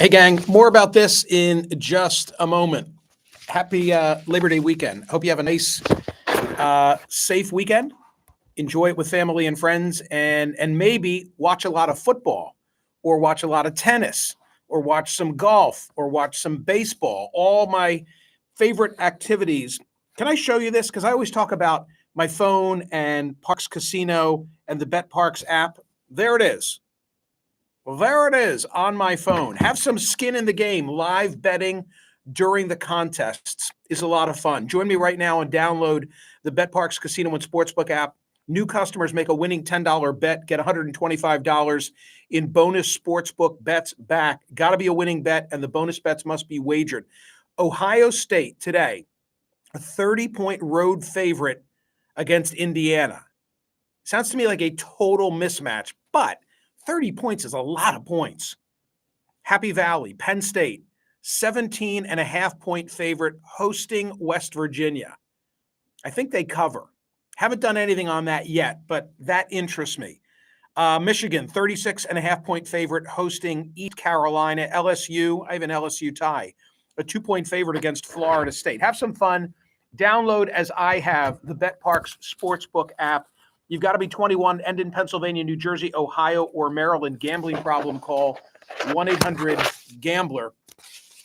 Hey, gang, more about this in just a moment. Happy Labor Day weekend. Hope you have a nice, safe weekend. Enjoy it with family and friends, and maybe watch a lot of football, or watch a lot of tennis, or watch some golf, or watch some baseball. All my favorite activities. Can I show you this? Because I always talk about my phone and Parks Casino and the Bet Parks app. There it is. Well, there it is on my phone. Have some skin in the game. Live betting during the contests is a lot of fun. Join me right now and download the BetParks Casino and Sportsbook app. New customers make a winning $10 bet, get $125 in bonus sportsbook bets back. Got to be a winning bet, and the bonus bets must be wagered. Ohio State today, a 30-point road favorite against Indiana. Sounds to me like a total mismatch, but 30 points is a lot of points. Happy Valley, Penn State, 17.5-point favorite hosting West Virginia. I think they cover. Haven't done anything on that yet, but that interests me. Michigan, 36.5-point favorite hosting East Carolina. LSU, I have an LSU tie. A 2-point favorite against Florida State. Have some fun. Download, as I have, the BetParks Sportsbook app. You've got to be 21 and in Pennsylvania, New Jersey, Ohio, or Maryland. Gambling problem, call 1-800-GAMBLER.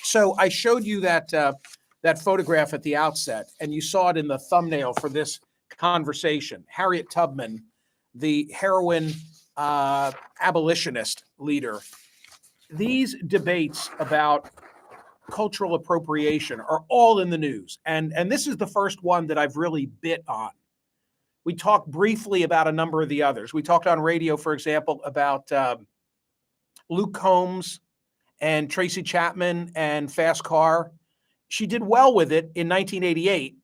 So I showed you that photograph at the outset, and you saw it in the thumbnail for this conversation. Harriet Tubman, the heroin abolitionist leader. These debates about cultural appropriation are all in the news, and this is the first one that I've really bit on. We talked briefly about a number of the others. We talked on radio, for example, about Luke Combs and Tracy Chapman and Fast Car. She did well with it in 1988,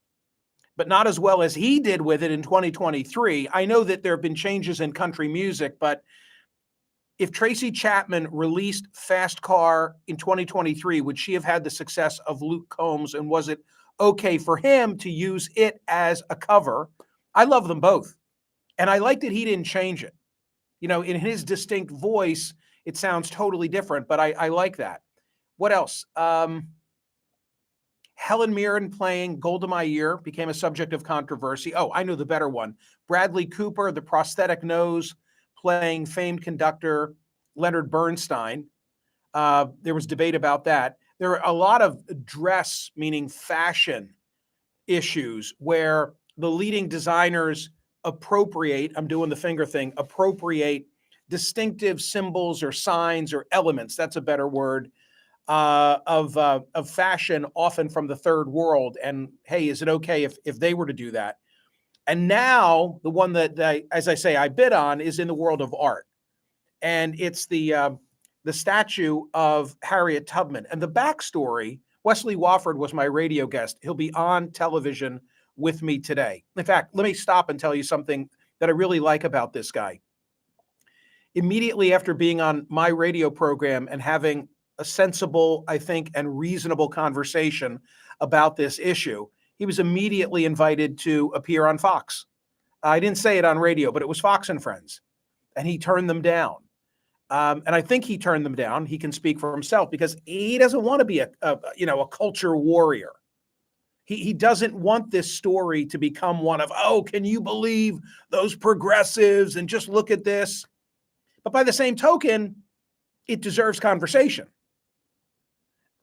but not as well as he did with it in 2023. I know that there have been changes in country music, but if Tracy Chapman released Fast Car in 2023, would she have had the success of Luke Combs? And was it okay for him to use it as a cover? I love them both. And I like that he didn't change it. You know, in his distinct voice, it sounds totally different, but I like that. What else? Helen Mirren playing Golda Meir became a subject of controversy. Oh, I know the better one. Bradley Cooper, the prosthetic nose, playing famed conductor Leonard Bernstein. There was debate about that. There are a lot of dress, meaning fashion, issues where the leading designers appropriate, I'm doing the finger thing, appropriate distinctive symbols or signs or elements, that's a better word, of fashion, often from the third world. And hey, is it okay if they were to do that? And now the one that as I say, I bid on is in the world of art. And it's the statue of Harriet Tubman. And the backstory, Wesley Wofford was my radio guest. He'll be on television with me today. In fact, let me stop and tell you something that I really like about this guy. Immediately after being on my radio program and having a sensible, I think, and reasonable conversation about this issue, he was immediately invited to appear on Fox. I didn't say it on radio, but it was Fox and Friends, and he turned them down. And I think he turned them down. He can speak for himself because he doesn't want to be a culture warrior. He doesn't want this story to become one of, oh, can you believe those progressives and just look at this? But by the same token, it deserves conversation.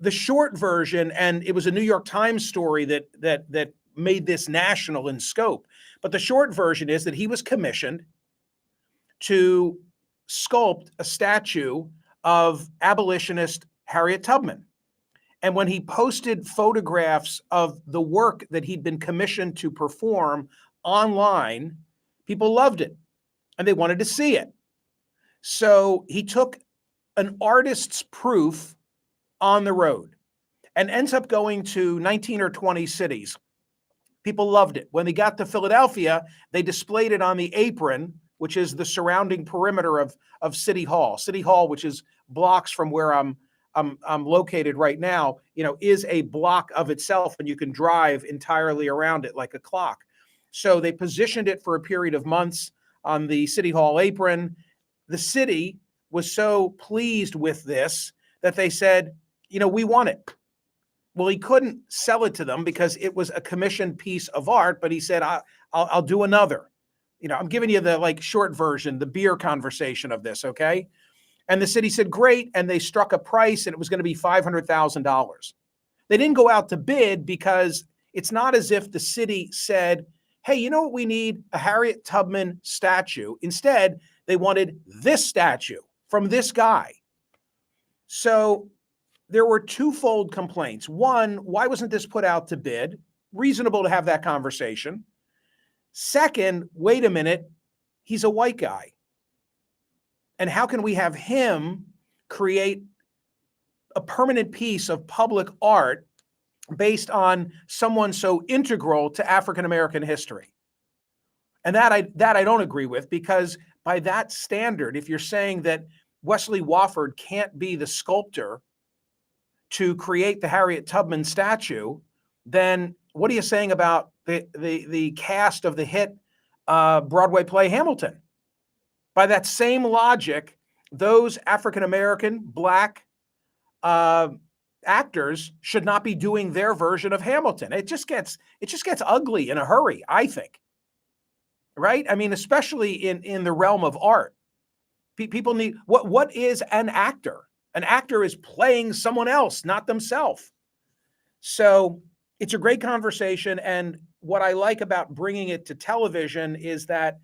The short version, and it was a New York Times story that made this national in scope, but the short version is that he was commissioned to sculpt a statue of abolitionist Harriet Tubman. And when he posted photographs of the work that he'd been commissioned to perform online, people loved it and they wanted to see it. So he took an artist's proof on the road and ends up going to 19 or 20 cities. People loved it. When they got to Philadelphia, they displayed it on the apron, which is the surrounding perimeter of City Hall. City Hall, which is blocks from where I'm located right now, is a block of itself, and you can drive entirely around it like a clock. So they positioned it for a period of months on the City Hall apron. The city was so pleased with this that they said, we want it. Well, he couldn't sell it to them because it was a commissioned piece of art, but he said, I'll do another. I'm giving you the short version, the beer conversation of this, okay? And the city said, great, and they struck a price, and it was going to be $500,000. They didn't go out to bid because it's not as if the city said, hey, you know what we need? A Harriet Tubman statue. Instead, they wanted this statue from this guy. So there were twofold complaints. One, why wasn't this put out to bid? Reasonable to have that conversation. Second, wait a minute, he's a white guy. And how can we have him create a permanent piece of public art based on someone so integral to African-American history? And that I don't agree with, because by that standard, if you're saying that Wesley Wofford can't be the sculptor to create the Harriet Tubman statue, then what are you saying about the cast of the hit Broadway play Hamilton? By that same logic, those African-American Black actors should not be doing their version of Hamilton. It just gets ugly in a hurry, I think. Right? I mean, especially in the realm of art. People need, what is an actor? An actor is playing someone else, not themselves. So it's a great conversation. And what I like about bringing it to television is that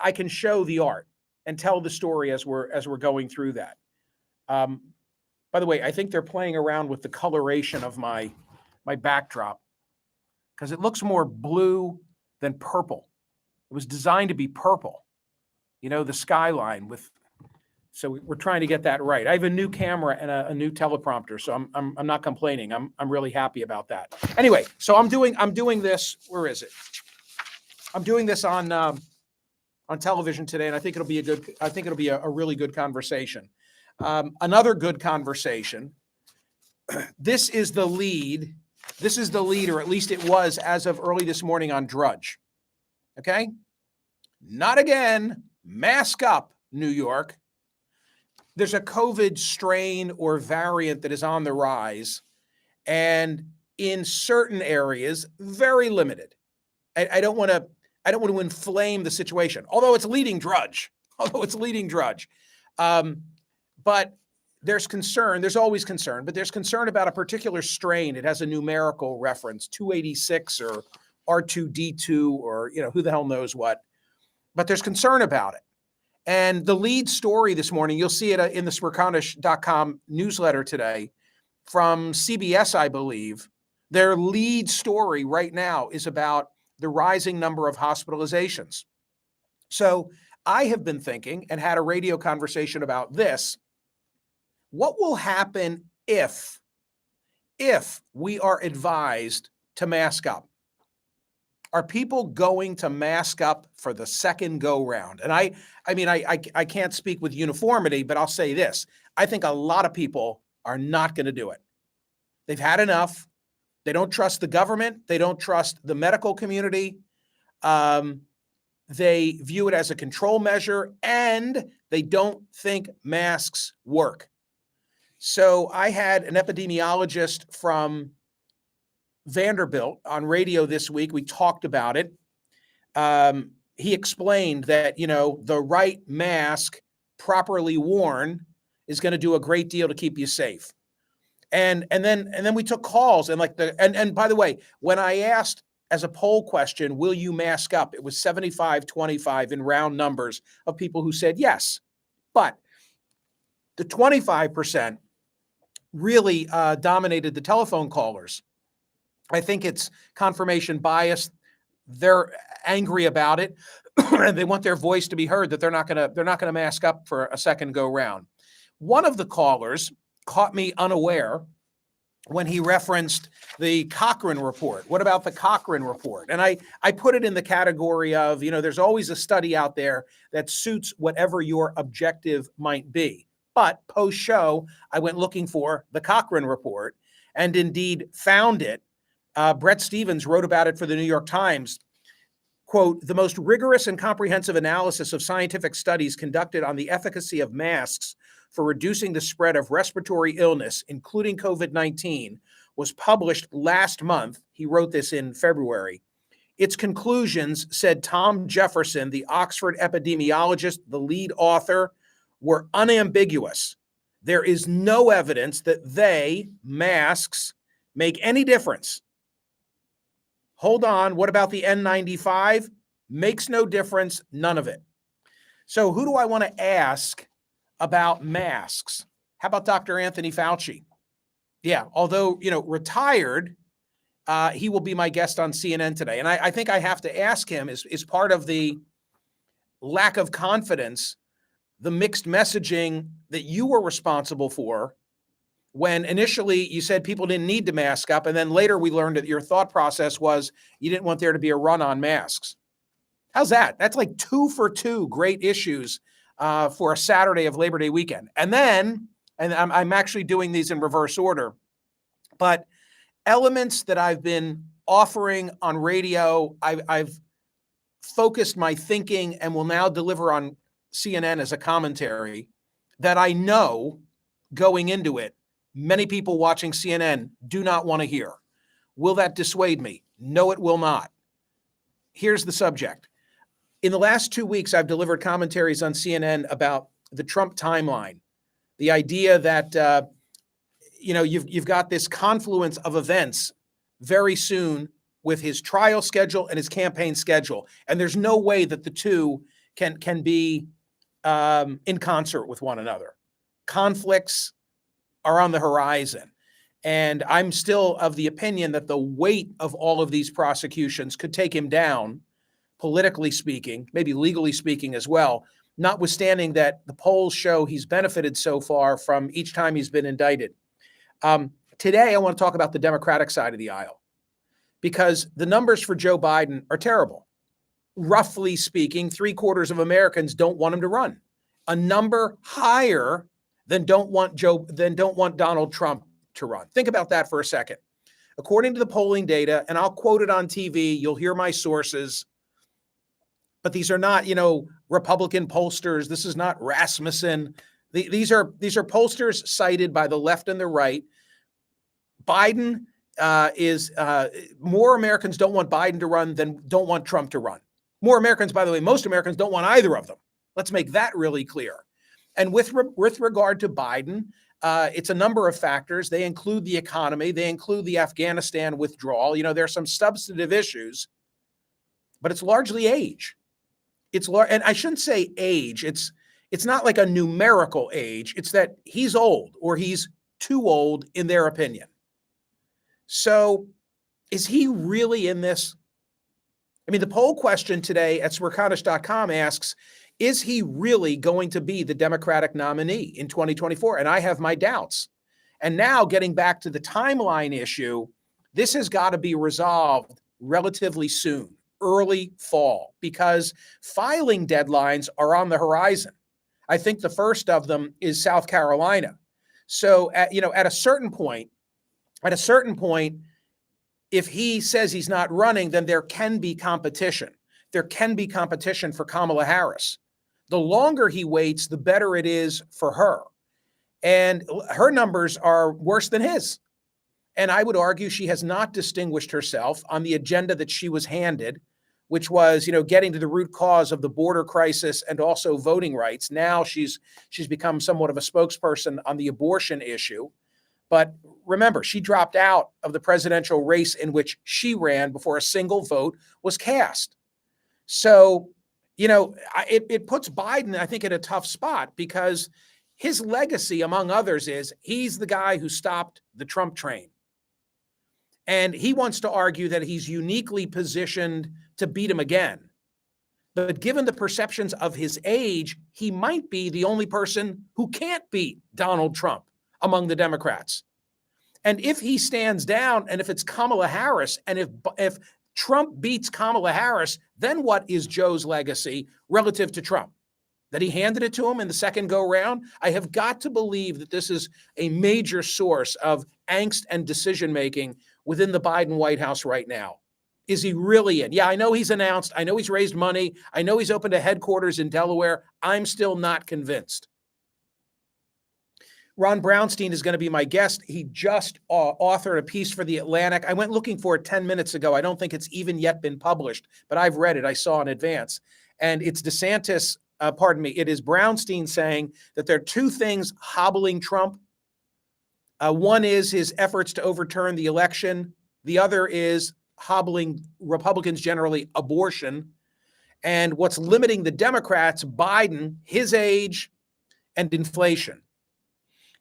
I can show the art and tell the story as we're going through that. By the way, I think they're playing around with the coloration of my backdrop because it looks more blue than purple. It was designed to be purple, the skyline with. So we're trying to get that right. I have a new camera and a new teleprompter, so I'm not complaining. I'm really happy about that. Anyway, so I'm doing this. Where is it? I'm doing this on television today, and I think it'll be a really good conversation. Another good conversation. This is the lead. This is the lead, or at least it was as of early this morning on Drudge. Okay? Not again. Mask up, New York. There's a COVID strain or variant that is on the rise, and in certain areas, very limited. I don't want to inflame the situation, although it's leading Drudge. But there's concern. There's always concern, but there's concern about a particular strain. It has a numerical reference, 286 or R2D2 or who the hell knows what. But there's concern about it. And the lead story this morning, you'll see it in the Smerconish.com newsletter today from CBS, I believe. Their lead story right now is about the rising number of hospitalizations. So I have been thinking and had a radio conversation about this. What will happen if we are advised to mask up? Are people going to mask up for the second go round? And I can't speak with uniformity, but I'll say this. I think a lot of people are not going to do it. They've had enough. They don't trust the government. They don't trust the medical community. They view it as a control measure, and they don't think masks work. So I had an epidemiologist from Vanderbilt on radio this week. We talked about it. He explained that, the right mask properly worn is going to do a great deal to keep you safe. And then we took calls and by the way, when I asked as a poll question, will you mask up? It was 75-25 in round numbers of people who said yes. But the 25% really dominated the telephone callers. I think it's confirmation bias. They're angry about it. They want their voice to be heard, that they're not going to mask up for a second go round. One of the callers caught me unaware when he referenced the Cochrane Report. What about the Cochrane Report? And I put it in the category of, there's always a study out there that suits whatever your objective might be. But post-show, I went looking for the Cochrane Report and indeed found it. Brett Stevens wrote about it for the New York Times. quote, the most rigorous and comprehensive analysis of scientific studies conducted on the efficacy of masks for reducing the spread of respiratory illness, including COVID-19, was published last month. He wrote this in February. Its conclusions, said Tom Jefferson, the Oxford epidemiologist, the lead author, were unambiguous. There is no evidence that masks, make any difference. Hold on, what about the N95? Makes no difference, none of it. So who do I want to ask about masks? How about Dr. Anthony Fauci? Yeah, although, retired, he will be my guest on CNN today. And I think I have to ask him, is part of the lack of confidence, the mixed messaging that you were responsible for when initially you said people didn't need to mask up, and then later we learned that your thought process was you didn't want there to be a run on masks. How's that? That's like 2 for 2 great issues for a Saturday of Labor Day weekend. And then, and I'm actually doing these in reverse order, but elements that I've been offering on radio, I've focused my thinking and will now deliver on CNN as a commentary that I know going into it, many people watching CNN do not want to hear. Will that dissuade me? No, it will not. Here's the subject. In the last 2 weeks, I've delivered commentaries on CNN about the Trump timeline. The idea that, you've got this confluence of events very soon with his trial schedule and his campaign schedule. And there's no way that the two can be in concert with one another. Conflicts are on the horizon. And I'm still of the opinion that the weight of all of these prosecutions could take him down, politically speaking, maybe legally speaking as well, notwithstanding that the polls show he's benefited so far from each time he's been indicted. Today, I want to talk about the Democratic side of the aisle, because the numbers for Joe Biden are terrible. Roughly speaking, 3/4 of Americans don't want him to run. A number higher than don't want Donald Trump to run. Think about that for a second. According to the polling data, and I'll quote it on TV, you'll hear my sources, but these are not, Republican pollsters. This is not Rasmussen. These are pollsters cited by the left and the right. Biden is more Americans don't want Biden to run than don't want Trump to run. More Americans, by the way, most Americans don't want either of them. Let's make that really clear. And with regard to Biden, it's a number of factors. They include the economy. They include the Afghanistan withdrawal. There's some substantive issues, but it's largely age. And I shouldn't say age. It's not like a numerical age. It's that he's old or he's too old in their opinion. So is he really in this? I mean, the poll question today at Smerconish.com asks, is he really going to be the Democratic nominee in 2024? And I have my doubts. And now getting back to the timeline issue, this has got to be resolved relatively soon, early fall, because filing deadlines are on the horizon. I think the first of them is South Carolina. So at a certain point, if he says he's not running, then there can be competition. There can be competition for Kamala Harris. The longer he waits, the better it is for her. And her numbers are worse than his. And I would argue she has not distinguished herself on the agenda that she was handed, which was, getting to the root cause of the border crisis and also voting rights. Now she's become somewhat of a spokesperson on the abortion issue. But remember, she dropped out of the presidential race in which she ran before a single vote was cast. So, it puts Biden, I think, in a tough spot because his legacy, among others, is he's the guy who stopped the Trump train. And he wants to argue that he's uniquely positioned to beat him again. But given the perceptions of his age, he might be the only person who can't beat Donald Trump among the Democrats. And if he stands down, and if it's Kamala Harris, and if Trump beats Kamala Harris, then what is Joe's legacy relative to Trump? That he handed it to him in the second go round? I have got to believe that this is a major source of angst and decision-making within the Biden White House right now. Is he really in? Yeah, I know he's announced. I know he's raised money. I know he's opened a headquarters in Delaware. I'm still not convinced. Ron Brownstein is going to be my guest. He just authored a piece for The Atlantic. I went looking for it 10 minutes ago. I don't think it's even yet been published, but I've read it. I saw in advance. And it's DeSantis, it is Brownstein saying that there are two things hobbling Trump. One is his efforts to overturn the election. The other is hobbling Republicans generally, abortion. And what's limiting the Democrats, Biden, his age, and inflation.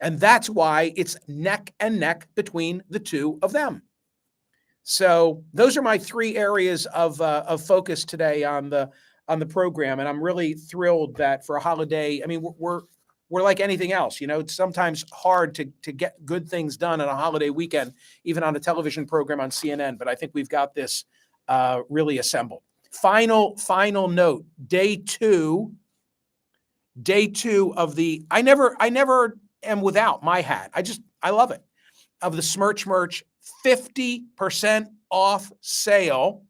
And that's why it's neck and neck between the two of them. So those are my three areas of focus today on the program, and I'm really thrilled that for a holiday. I mean, we're like anything else, you know. It's sometimes hard to get good things done on a holiday weekend, even on a television program on CNN. But I think we've got this really assembled. Final note: day two of the. I never am without my hat. I love it. Of the Smerch merch, 50% off sale.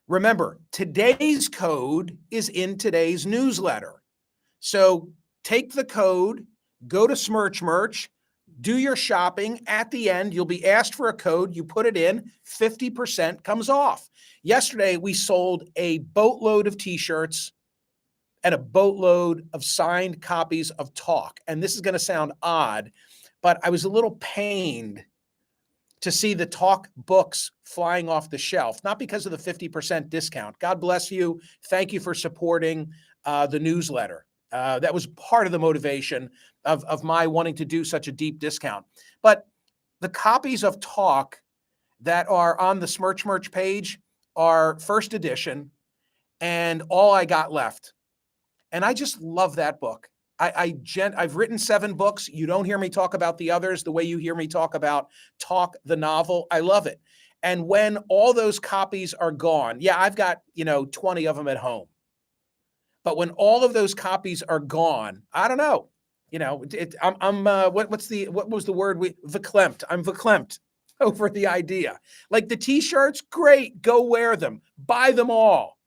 Remember, today's code is in today's newsletter. So take the code, go to Smerch merch, do your shopping. At the end, you'll be asked for a code. You put it in, 50% comes off. Yesterday, we sold a boatload of t-shirts and a boatload of signed copies of Talk. And this is going to sound odd, but I was a little pained to see the Talk books flying off the shelf, not because of the 50% discount. God bless you. Thank you for supporting the newsletter. That was part of the motivation of my wanting to do such a deep discount. But the copies of Talk that are on the Smerch merch page are first edition and all I got left. And I just love that book. I've written 7 books. You don't hear me talk about the others the way you hear me talk about Talk, the novel. I love it. And when all those copies are gone, yeah, I've got, 20 of them at home. But when all of those copies are gone, I don't know. What was the word? Verklempt. I'm verklempt over the idea. Like the t-shirts, great, go wear them. Buy them all.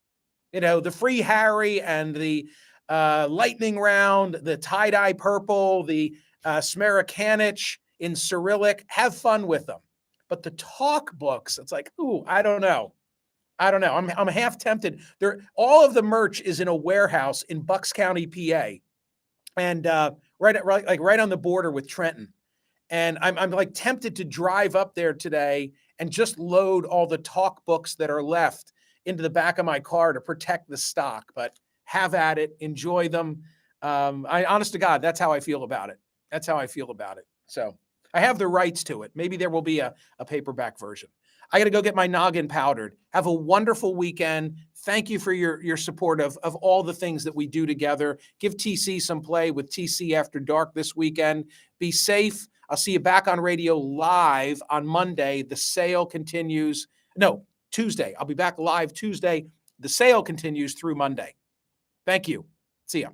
The free Harry and the lightning round, the tie-dye purple, the Smerconish in Cyrillic, have fun with them. But the Talk books, it's like, ooh, I don't know. I'm half tempted. All of the merch is in a warehouse in Bucks County, PA, and right on the border with Trenton. And I'm like tempted to drive up there today and just load all the Talk books that are left into the back of my car to protect the stock. But have at it, enjoy them. Honest to God, that's how I feel about it. So I have the rights to it. Maybe there will be a paperback version. I got to go get my noggin powdered. Have a wonderful weekend. Thank you for your support of all the things that we do together. Give TC some play with TC After Dark this weekend. Be safe. I'll see you back on radio live on Monday. The sale continues. No, Tuesday. I'll be back live Tuesday. The sale continues through Monday. Thank you. See ya.